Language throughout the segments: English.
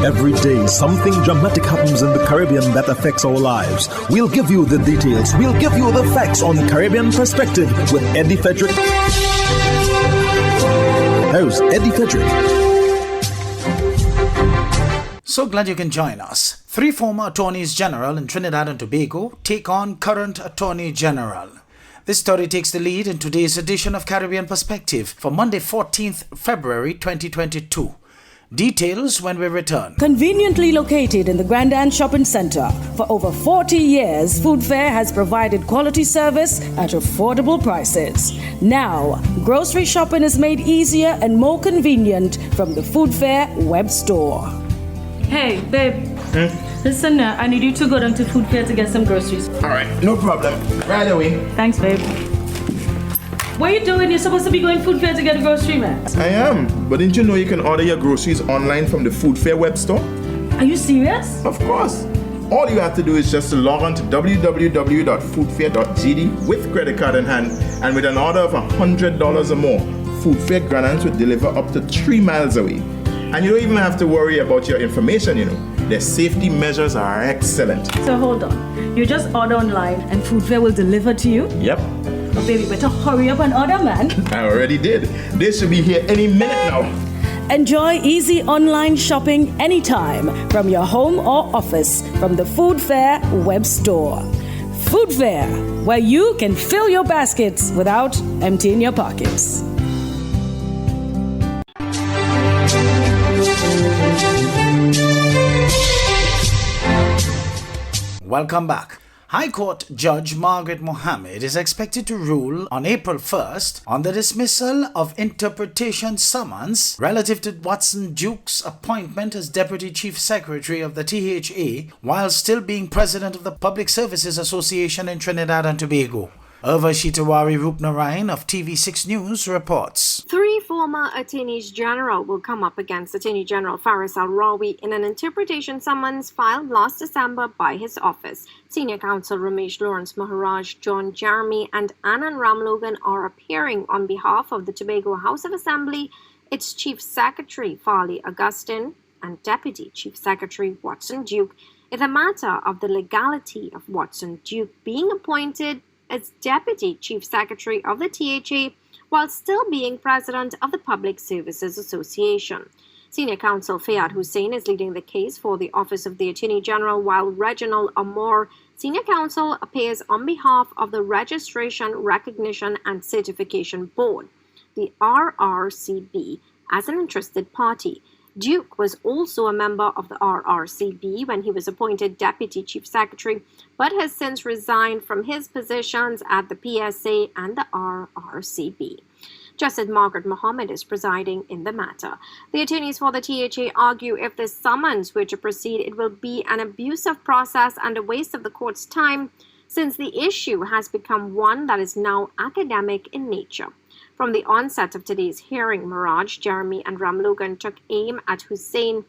Every day, something dramatic happens in the Caribbean that affects our lives. We'll give you the details. We'll give you the facts on Caribbean Perspective with Eddie Frederick. How's Eddie Frederick? So glad you can join us. 3 former attorneys general in Trinidad and Tobago take on current attorney general. This story takes the lead in today's edition of Caribbean Perspective for Monday, 14th February 2022. Details when we return. Conveniently located in the Grandstand Shopping Center, for over 40 years, Food Fair has provided quality service at affordable prices. Now, grocery shopping is made easier and more convenient from the Food Fair web store. Hey, babe. Listen, I need you to go down to Food Fair to get some groceries. All right, no problem. Right away. Thanks, babe. What are you doing? You're supposed to be going Food Fair to get a grocery, man. I am, but didn't you know you can order your groceries online from the Food Fair web store? Are you serious? Of course. All you have to do is just to log on to www.foodfair.gd with credit card in hand, and with an order of $100 or more, Food Fair Grandstands will deliver up to 3 miles away. And you don't even have to worry about your information, you know. Their safety measures are excellent. So hold on. You just order online and Food Fair will deliver to you? Yep. Oh, baby, better hurry up and order, man. I already did. They should be here any minute now. Enjoy easy online shopping anytime from your home or office from the Food Fair web store. Food Fair, where you can fill your baskets without emptying your pockets. Welcome back. High Court Judge Margaret Mohammed is expected to rule on April 1st on the dismissal of interpretation summons relative to Watson Duke's appointment as Deputy Chief Secretary of the THA while still being President of the Public Services Association in Trinidad and Tobago. Urvashitawari Rupnarayan of TV6 News reports. 3 former attorneys general will come up against Attorney General Faris Al-Rawi in an interpretation summons filed last December by his office. Senior counsel Ramesh Lawrence Maharaj, John Jeremy and Anand Ramlogan are appearing on behalf of the Tobago House of Assembly, its Chief Secretary Farley Augustine and Deputy Chief Secretary Watson Duke in the matter of the legality of Watson Duke being appointed as Deputy Chief Secretary of the THA while still being President of the Public Services Association. Senior counsel Fayad Hussain is leading the case for the Office of the Attorney General, while Reginald Amor, Senior counsel, appears on behalf of the Registration, Recognition and Certification Board, the RRCB, as an interested party. Duke was also a member of the RRCB when he was appointed Deputy Chief Secretary, but has since resigned from his positions at the PSA and the RRCB. Justice Margaret Mohammed is presiding in the matter. The attorneys for the THA argue if this summons were to proceed, it will be an abusive process and a waste of the court's time, since the issue has become one that is now academic in nature. From the onset of today's hearing, Miraj, Jeremy and Ramlogan took aim at Hussain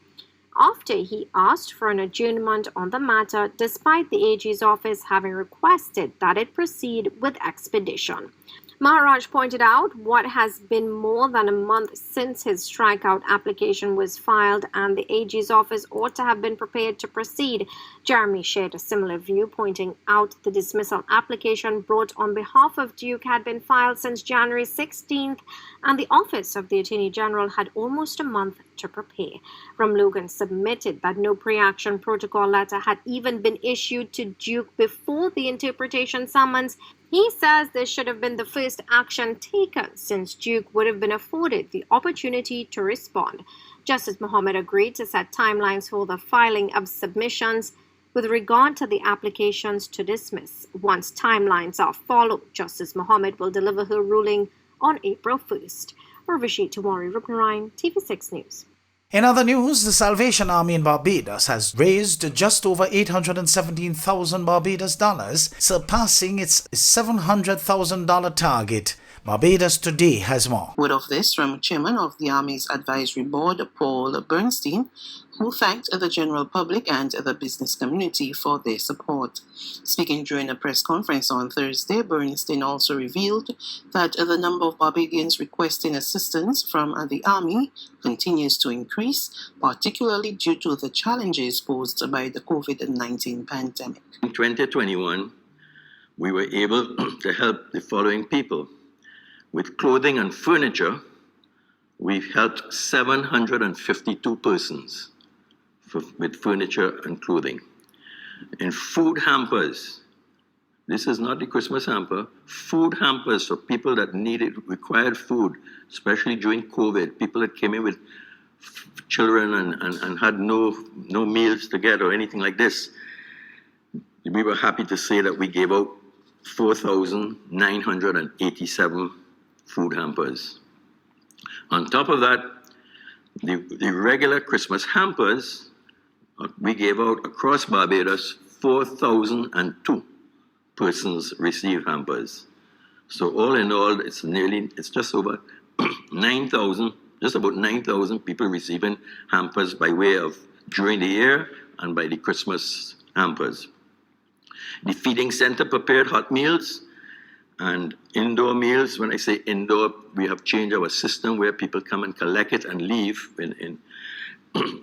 after he asked for an adjournment on the matter, despite the AG's office having requested that it proceed with expedition. Maharaj pointed out what has been more than a month since his strikeout application was filed and the AG's office ought to have been prepared to proceed. Jeremy shared a similar view, pointing out the dismissal application brought on behalf of Duke had been filed since January 16th and the Office of the Attorney General had almost a month to prepare. Ramlogan submitted that no pre-action protocol letter had even been issued to Duke before the interpretation summons. He says this should have been the first action taken since Duke would have been afforded the opportunity to respond. Justice Mohammed agreed to set timelines for the filing of submissions with regard to the applications to dismiss. Once timelines are followed, Justice Mohammed will deliver her ruling on April 1st. Urvashitawari Rupnarayan, TV6 News. In other news, the Salvation Army in Barbados has raised just over 817,000 Barbados dollars, surpassing its $700,000 target. Barbados Today has more. Word of this from Chairman of the Army's Advisory Board, Paul Bernstein, who thanked the general public and the business community for their support. Speaking during a press conference on Thursday, Bernstein also revealed that the number of Barbadians requesting assistance from the Army continues to increase, particularly due to the challenges posed by the COVID-19 pandemic. In 2021, we were able to help the following people. With clothing and furniture, we've helped 752 persons with furniture and clothing. In food hampers, this is not the Christmas hamper, food hampers for people that required food, especially during COVID, people that came in with children and had no meals to get or anything like this. We were happy to say that we gave out 4,987 food hampers. On top of that, the regular Christmas hampers, we gave out across Barbados, 4,002 persons received hampers. So all in all, it's just over 9,000, just about 9,000 people receiving hampers by way of during the year and by the Christmas hampers. The feeding center prepared hot meals and indoor meals. When I say indoor, we have changed our system where people come and collect it and leave.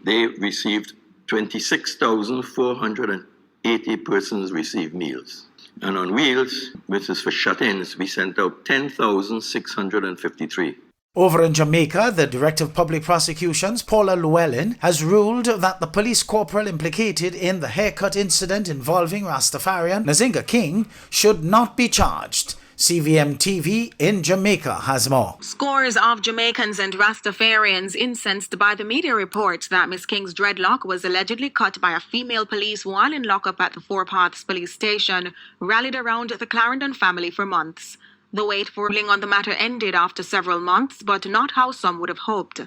They received 26,480 persons received meals. And on wheels, which is for shut-ins, we sent out 10,653. Over in Jamaica, the Director of Public Prosecutions, Paula Llewellyn, has ruled that the police corporal implicated in the haircut incident involving Rastafarian Nzinga King should not be charged. CVM TV in Jamaica has more. Scores of Jamaicans and Rastafarians incensed by the media reports that Miss King's dreadlock was allegedly cut by a female police while in lockup at the Four Paths police station rallied around the Clarendon family for months. The wait for ruling on the matter ended after several months, but not how some would have hoped.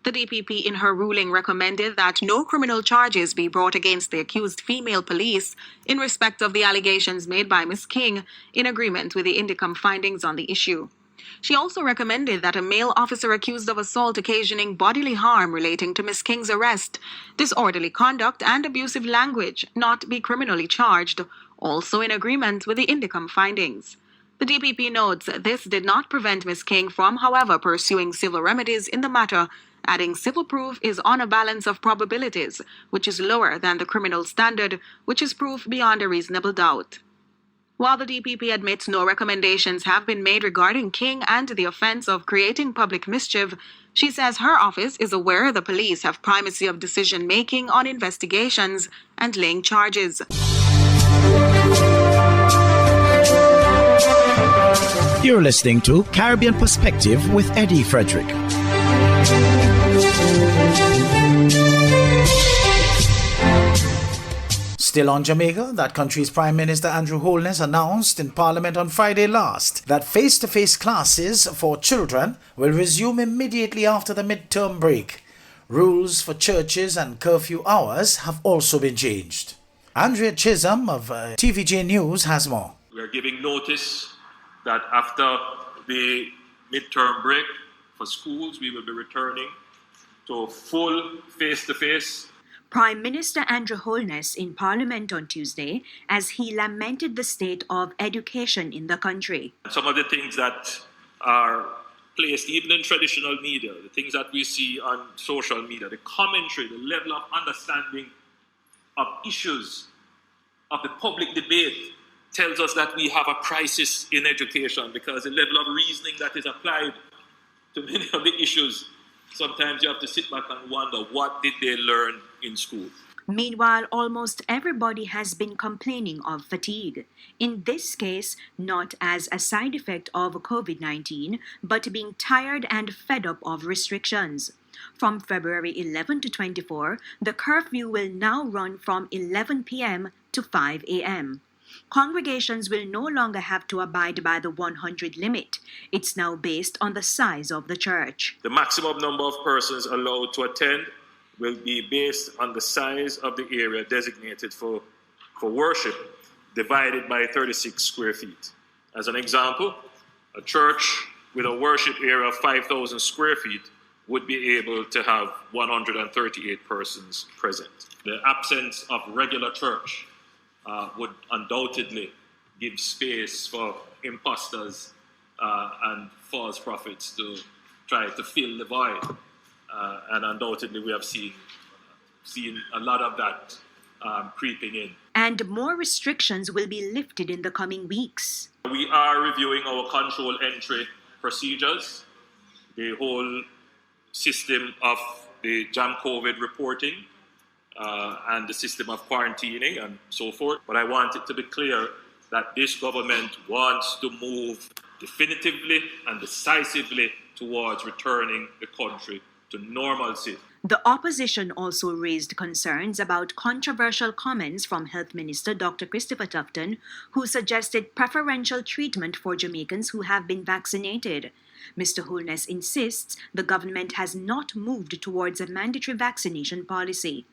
The DPP in her ruling recommended that no criminal charges be brought against the accused female police in respect of the allegations made by Miss King, in agreement with the Indicom findings on the issue. She also recommended that a male officer accused of assault occasioning bodily harm relating to Miss King's arrest, disorderly conduct and abusive language not be criminally charged, also in agreement with the Indicom findings. The DPP notes this did not prevent Miss King from, however, pursuing civil remedies in the matter, adding civil proof is on a balance of probabilities, which is lower than the criminal standard, which is proof beyond a reasonable doubt. While the DPP admits no recommendations have been made regarding King and the offense of creating public mischief, she says her office is aware the police have primacy of decision-making on investigations and laying charges. You're listening to Caribbean Perspective with Eddie Frederick. Still on Jamaica, that country's Prime Minister Andrew Holness announced in Parliament on Friday last that face-to-face classes for children will resume immediately after the midterm break. Rules for churches and curfew hours have also been changed. Andrea Chisholm of TVJ News has more. We are giving notice that after the midterm break for schools, we will be returning to full face-to-face. Prime Minister Andrew Holness in Parliament on Tuesday as he lamented the state of education in the country. Some of the things that are placed even in traditional media, the things that we see on social media, the commentary, the level of understanding of issues, of the public debate, tells us that we have a crisis in education because the level of reasoning that is applied to many of the issues, sometimes you have to sit back and wonder, what did they learn in school? Meanwhile, almost everybody has been complaining of fatigue. In this case, not as a side effect of COVID-19, but being tired and fed up of restrictions. From February 11 to 24, the curfew will now run from 11 p.m. to 5 a.m. Congregations will no longer have to abide by the 100 limit. It's now based on the size of the church. The maximum number of persons allowed to attend will be based on the size of the area designated for worship, divided by 36 square feet. As an example, a church with a worship area of 5,000 square feet would be able to have 138 persons present. The absence of regular church would undoubtedly give space for imposters and false prophets to try to fill the void. And undoubtedly we have seen a lot of that creeping in. And more restrictions will be lifted in the coming weeks. We are reviewing our control entry procedures, the whole system of the Jam COVID reporting, and the system of quarantining and so forth. But I want it to be clear that this government wants to move definitively and decisively towards returning the country to normalcy. The opposition also raised concerns about controversial comments from Health Minister Dr. Christopher Tufton, who suggested preferential treatment for Jamaicans who have been vaccinated. Mr. Holness insists the government has not moved towards a mandatory vaccination policy.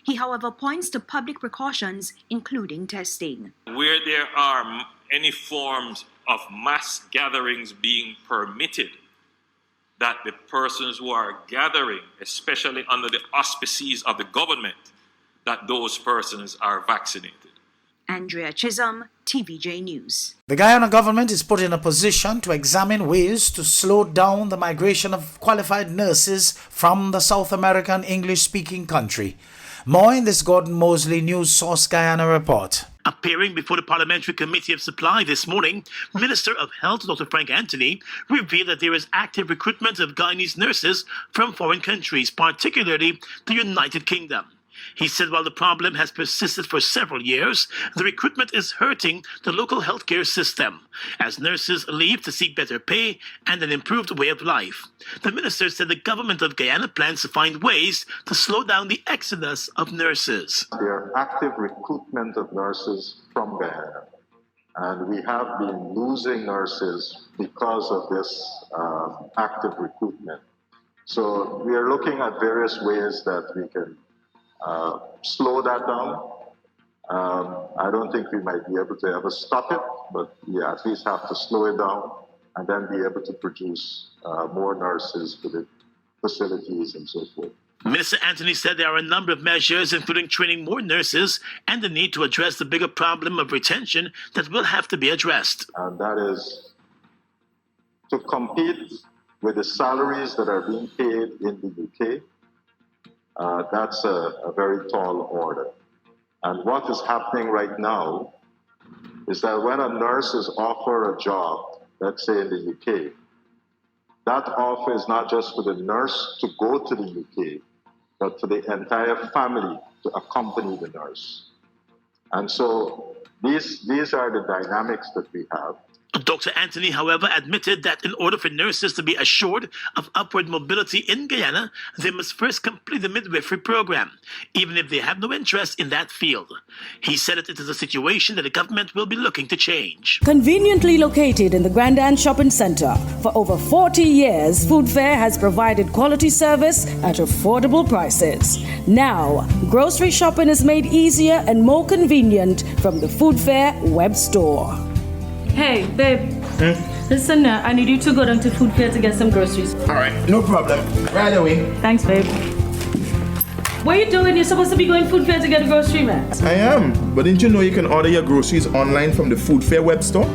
He, however, points to public precautions, including testing. Where there are any forms of mass gatherings being permitted, that the persons who are gathering, especially under the auspices of the government, that those persons are vaccinated. Andrea Chisholm, TVJ News. The Guyana government is put in a position to examine ways to slow down the migration of qualified nurses from the South American English-speaking country. More in this Gordon Mosley News Source Guyana report. Appearing before the Parliamentary Committee of Supply this morning, Minister of Health Dr. Frank Anthony revealed that there is active recruitment of Guyanese nurses from foreign countries, particularly the United Kingdom. He said while the problem has persisted for several years, the recruitment is hurting the local healthcare system, as nurses leave to seek better pay and an improved way of life. The minister said the government of Guyana plans to find ways to slow down the exodus of nurses. There are active recruitment of nurses from Guyana, and we have been losing nurses because of this active recruitment. So we are looking at various ways that we can slow that down. I don't think we might be able to ever stop it, but we at least have to slow it down and then be able to produce more nurses for the facilities and so forth. Minister Anthony said there are a number of measures, including training more nurses and the need to address the bigger problem of retention that will have to be addressed. And that is to compete with the salaries that are being paid in the UK. That's a very tall order. And what is happening right now is that when a nurse is offered a job, let's say in the UK, that offer is not just for the nurse to go to the UK, but for the entire family to accompany the nurse. And so these are the dynamics that we have. Dr. Anthony, however, admitted that in order for nurses to be assured of upward mobility in Guyana, they must first complete the midwifery program, even if they have no interest in that field. He said that it is a situation that the government will be looking to change. Conveniently located in the Grand Shopping Center, for over 40 years, Food Fair has provided quality service at affordable prices. Now, grocery shopping is made easier and more convenient from the Food Fair web store. Hey, babe. Listen, I need you to go down to Food Fair to get some groceries. All right, no problem. Right away. Thanks, babe. What are you doing? You're supposed to be going Food Fair to get a grocery, man. I am, but didn't you know you can order your groceries online from the Food Fair web store?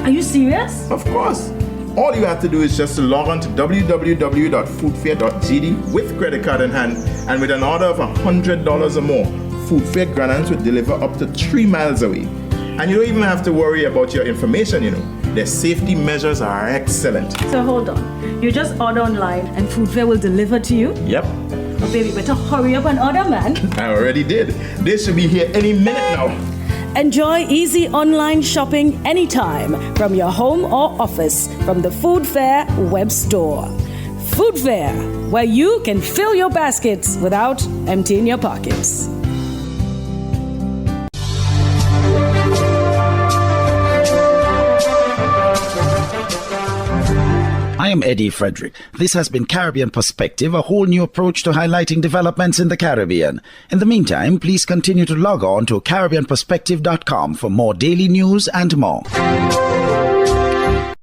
Are you serious? Of course. All you have to do is just to log on to www.foodfair.gd with credit card in hand, and with an order of $100 or more, Food Fair grants will deliver up to 3 miles away. And you don't even have to worry about your information, you know. Their safety measures are excellent. So hold on. You just order online and Food Fair will deliver to you? Yep. Oh, baby, better hurry up and order, man. I already did. They should be here any minute now. Enjoy easy online shopping anytime from your home or office from the Food Fair web store. Food Fair, where you can fill your baskets without emptying your pockets. I am Eddie Frederick. This has been Caribbean Perspective, a whole new approach to highlighting developments in the Caribbean. In the meantime, please continue to log on to CaribbeanPerspective.com for more daily news and more.